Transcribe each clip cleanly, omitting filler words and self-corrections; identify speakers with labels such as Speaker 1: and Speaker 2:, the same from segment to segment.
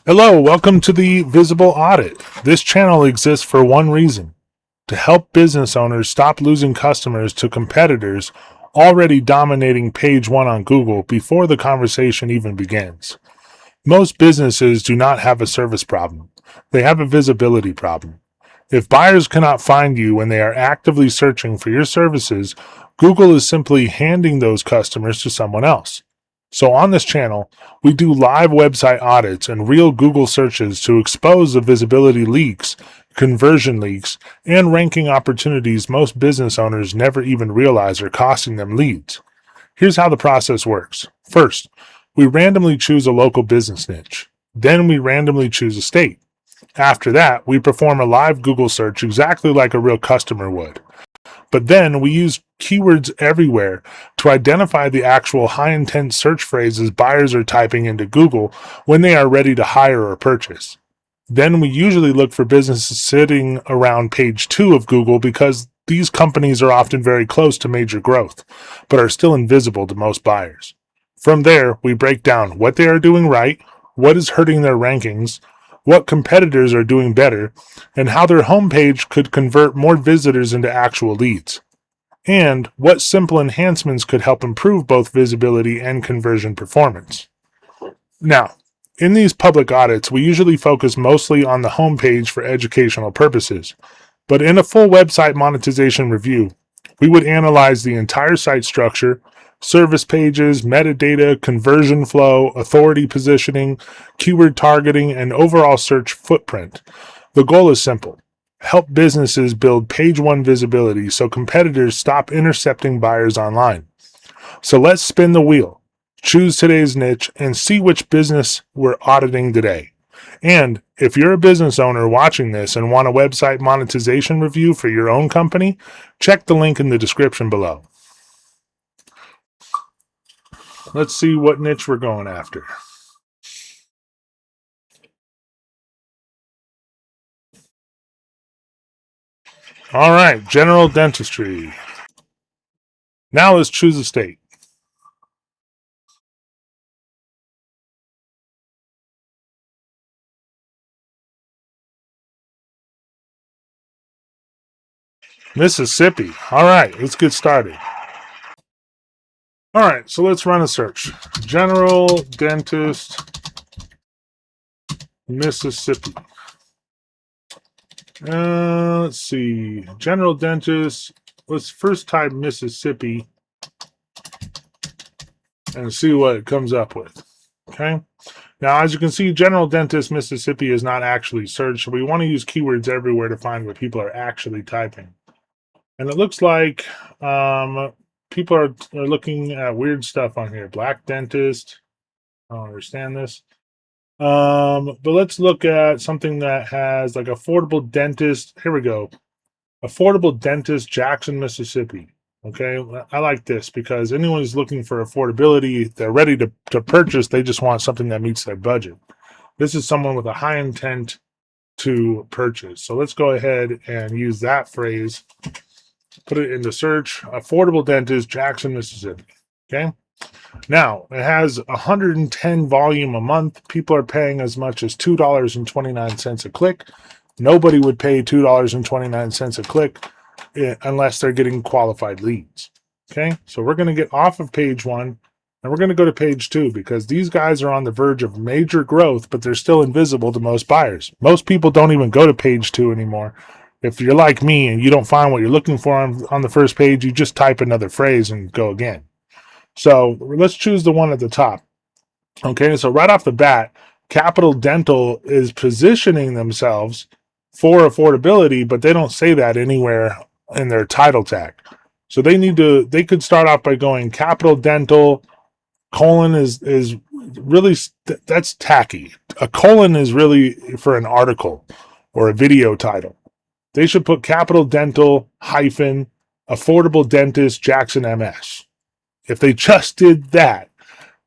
Speaker 1: Hello, welcome to the Visible Audit. This channel exists for one reason: to help business owners stop losing customers to competitors already dominating page one on Google before the conversation even begins. Most businesses do not have a service problem, they have a visibility problem. If buyers cannot find you when they are actively searching for your services, Google is simply handing those customers to someone else. So on this channel, we do live website audits and real Google searches to expose the visibility leaks, conversion leaks, and ranking opportunities most business owners never even realize are costing them leads. Here's how the process works. First, we randomly choose a local business niche. Then we randomly choose a state. After that, we perform a live Google search exactly like a real customer would. But then we use keywords everywhere to identify the actual high intent search phrases buyers are typing into Google when they are ready to hire or purchase. Then we usually look for businesses sitting around page 2 of Google because these companies are often very close to major growth, but are still invisible to most buyers. From there, we break down what they are doing right, what is hurting their rankings, what competitors are doing better, and how their homepage could convert more visitors into actual leads, and what simple enhancements could help improve both visibility and conversion performance. Now, in these public audits, we usually focus mostly on the homepage for educational purposes, but in a full website monetization review, we would analyze the entire site structure, service pages, metadata, conversion flow, authority positioning, keyword targeting, and overall search footprint. The goal is simple: help businesses build page one visibility so competitors stop intercepting buyers online. So let's spin the wheel, choose today's niche, and see which business we're auditing today. And if you're a business owner watching this and want a website monetization review for your own company, check the link in the description below. Let's see what niche we're going after. All right, general dentistry. Now let's choose a state. Mississippi. All right, let's get started. All right, so let's run a search. General dentist, Mississippi. Let's see. General dentist. Let's first type Mississippi and see what it comes up with. Okay. Now, as you can see, general dentist Mississippi is not actually searched. So we want to use keywords everywhere to find what people are actually typing. And it looks like people are looking at weird stuff on here. Black dentist. I don't understand this. But let's look at something that has like affordable dentist. Here we go. Affordable dentist, Jackson, Mississippi. Okay, I like this because anyone who's looking for affordability, they're ready to purchase. They just want something that meets their budget. This is someone with a high intent to purchase. So let's go ahead and use that phrase. Put it into search. Affordable dentist, Jackson, Mississippi. Okay. Now, it has 110 volume a month. People are paying as much as $2.29 a click. Nobody would pay $2.29 a click unless they're getting qualified leads. Okay, so we're going to get off of page one and we're going to go to page two because these guys are on the verge of major growth, but they're still invisible to most buyers. Most people don't even go to page two anymore. If you're like me and you don't find what you're looking for on the first page, you just type another phrase and go again. So let's choose the one at the top. Okay, so right off the bat, Capital Dental is positioning themselves for affordability, but they don't say that anywhere in their title tag. So they could start off by going Capital Dental, colon is really, that's tacky. A colon is really for an article or a video title. They should put Capital Dental hyphen affordable dentist Jackson MS. If they just did that,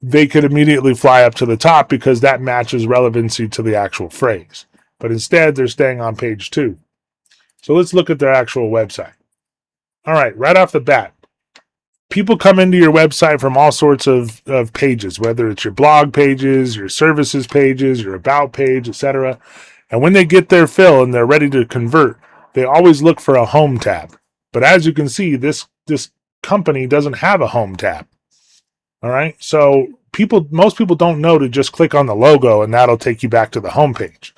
Speaker 1: they could immediately fly up to the top because that matches relevancy to the actual phrase. But instead, they're staying on page two. So let's look at their actual website. All right, right off the bat, people come into your website from all sorts of pages, whether it's your blog pages, your services pages, your about page, etc. And when they get their fill and they're ready to convert, they always look for a home tab. But as you can see, this company doesn't have a home tab. All right. So most people don't know to just click on the logo and that'll take you back to the home page.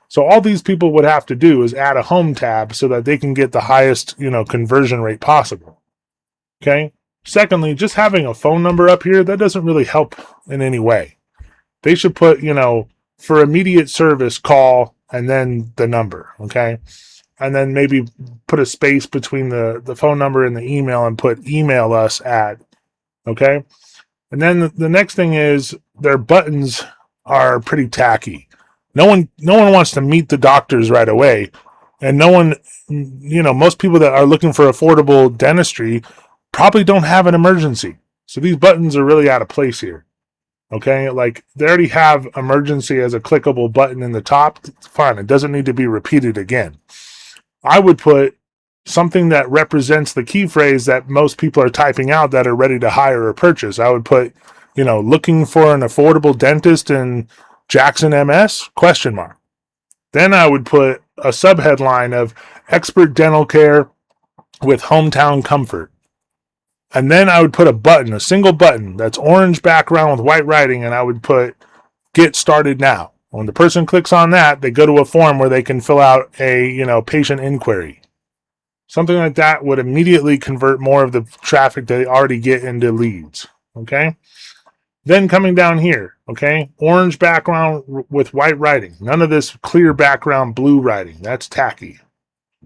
Speaker 1: So all these people would have to do is add a home tab so that they can get the highest, conversion rate possible. Okay. Secondly, just having a phone number up here, that doesn't really help in any way. They should put, for immediate service, call, and then the number. Okay. And then maybe put a space between the phone number and the email and put email us at. Okay. And then the next thing is their buttons are pretty tacky. No one wants to meet the doctors right away. And no one, most people that are looking for affordable dentistry probably don't have an emergency. So these buttons are really out of place here. Okay, like they already have emergency as a clickable button in the top. It's fine. It doesn't need to be repeated again. I would put something that represents the key phrase that most people are typing out that are ready to hire or purchase. I would put, looking for an affordable dentist in Jackson, MS? ? Then I would put a subheadline of expert dental care with hometown comfort. And then I would put a button, a single button that's orange background with white writing, and I would put get started now. When the person clicks on that, they go to a form where they can fill out a, patient inquiry. Something like that would immediately convert more of the traffic they already get into leads. Okay. Then coming down here, okay, orange background with white writing. None of this clear background blue writing. That's tacky.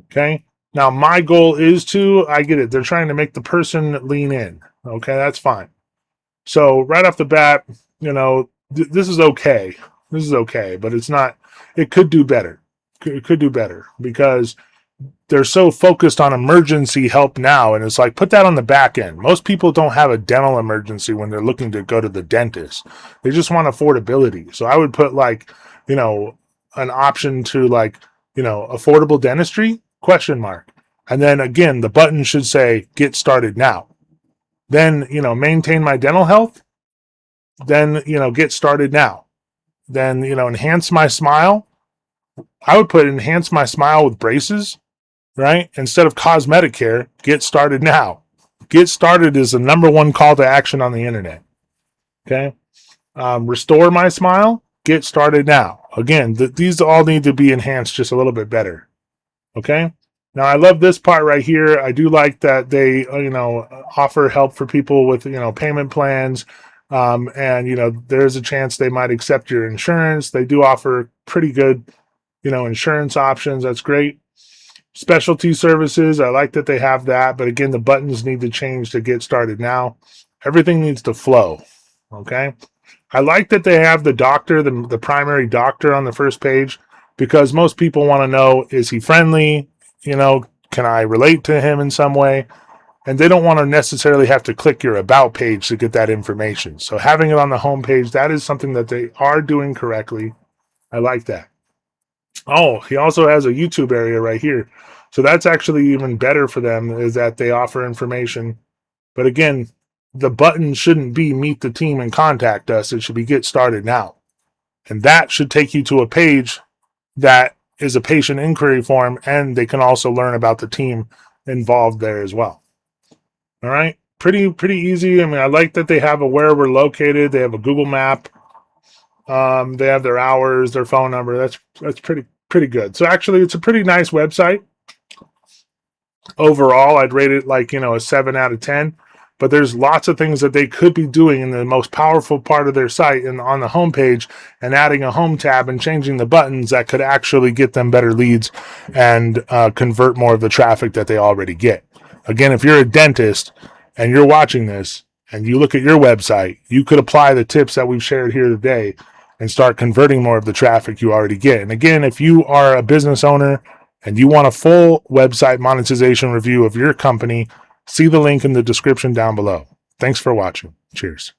Speaker 1: Okay. Now my goal is I get it. They're trying to make the person lean in. Okay. That's fine. So right off the bat, this is okay. This is okay, but it's not, it could do better. It could do better because they're so focused on emergency help now. And it's like, put that on the back end. Most people don't have a dental emergency when they're looking to go to the dentist. They just want affordability. So I would put an option to affordable dentistry ? And then again, the button should say, get started now. Then, maintain my dental health. Then, get started now. Then, enhance my smile. I would put enhance my smile with braces. Right? Instead of cosmetic care, get started now. Get started is the number one call to action on the internet. Okay. Restore my smile. Get started now. Again, these all need to be enhanced just a little bit better. Okay. Now I love this part right here. I do like that they, offer help for people with, payment plans. And, there's a chance they might accept your insurance. They do offer pretty good, insurance options. That's great. Specialty services, I like that they have that, but again, the buttons need to change to get started now. Everything needs to flow, okay? I like that they have the doctor, the primary doctor on the first page, because most people want to know, is he friendly? Can I relate to him in some way? And they don't want to necessarily have to click your about page to get that information. So having it on the home page, that is something that they are doing correctly. I like that. Oh, he also has a YouTube area right here. So that's actually even better for them, is that they offer information. But again, the button shouldn't be meet the team and contact us. It should be get started now. And that should take you to a page that is a patient inquiry form, and they can also learn about the team involved there as well. All right. Pretty easy. I mean, I like that they have a where we're located. They have a Google map. They have their hours, their phone number. That's pretty good. So actually, it's a pretty nice website. Overall, I'd rate it a 7 out of 10. But there's lots of things that they could be doing in the most powerful part of their site and on the homepage, and adding a home tab and changing the buttons that could actually get them better leads and convert more of the traffic that they already get. Again, if you're a dentist and you're watching this and you look at your website, you could apply the tips that we've shared here today and start converting more of the traffic you already get. And again, if you are a business owner and you want a full website monetization review of your company, see the link in the description down below. Thanks for watching. Cheers.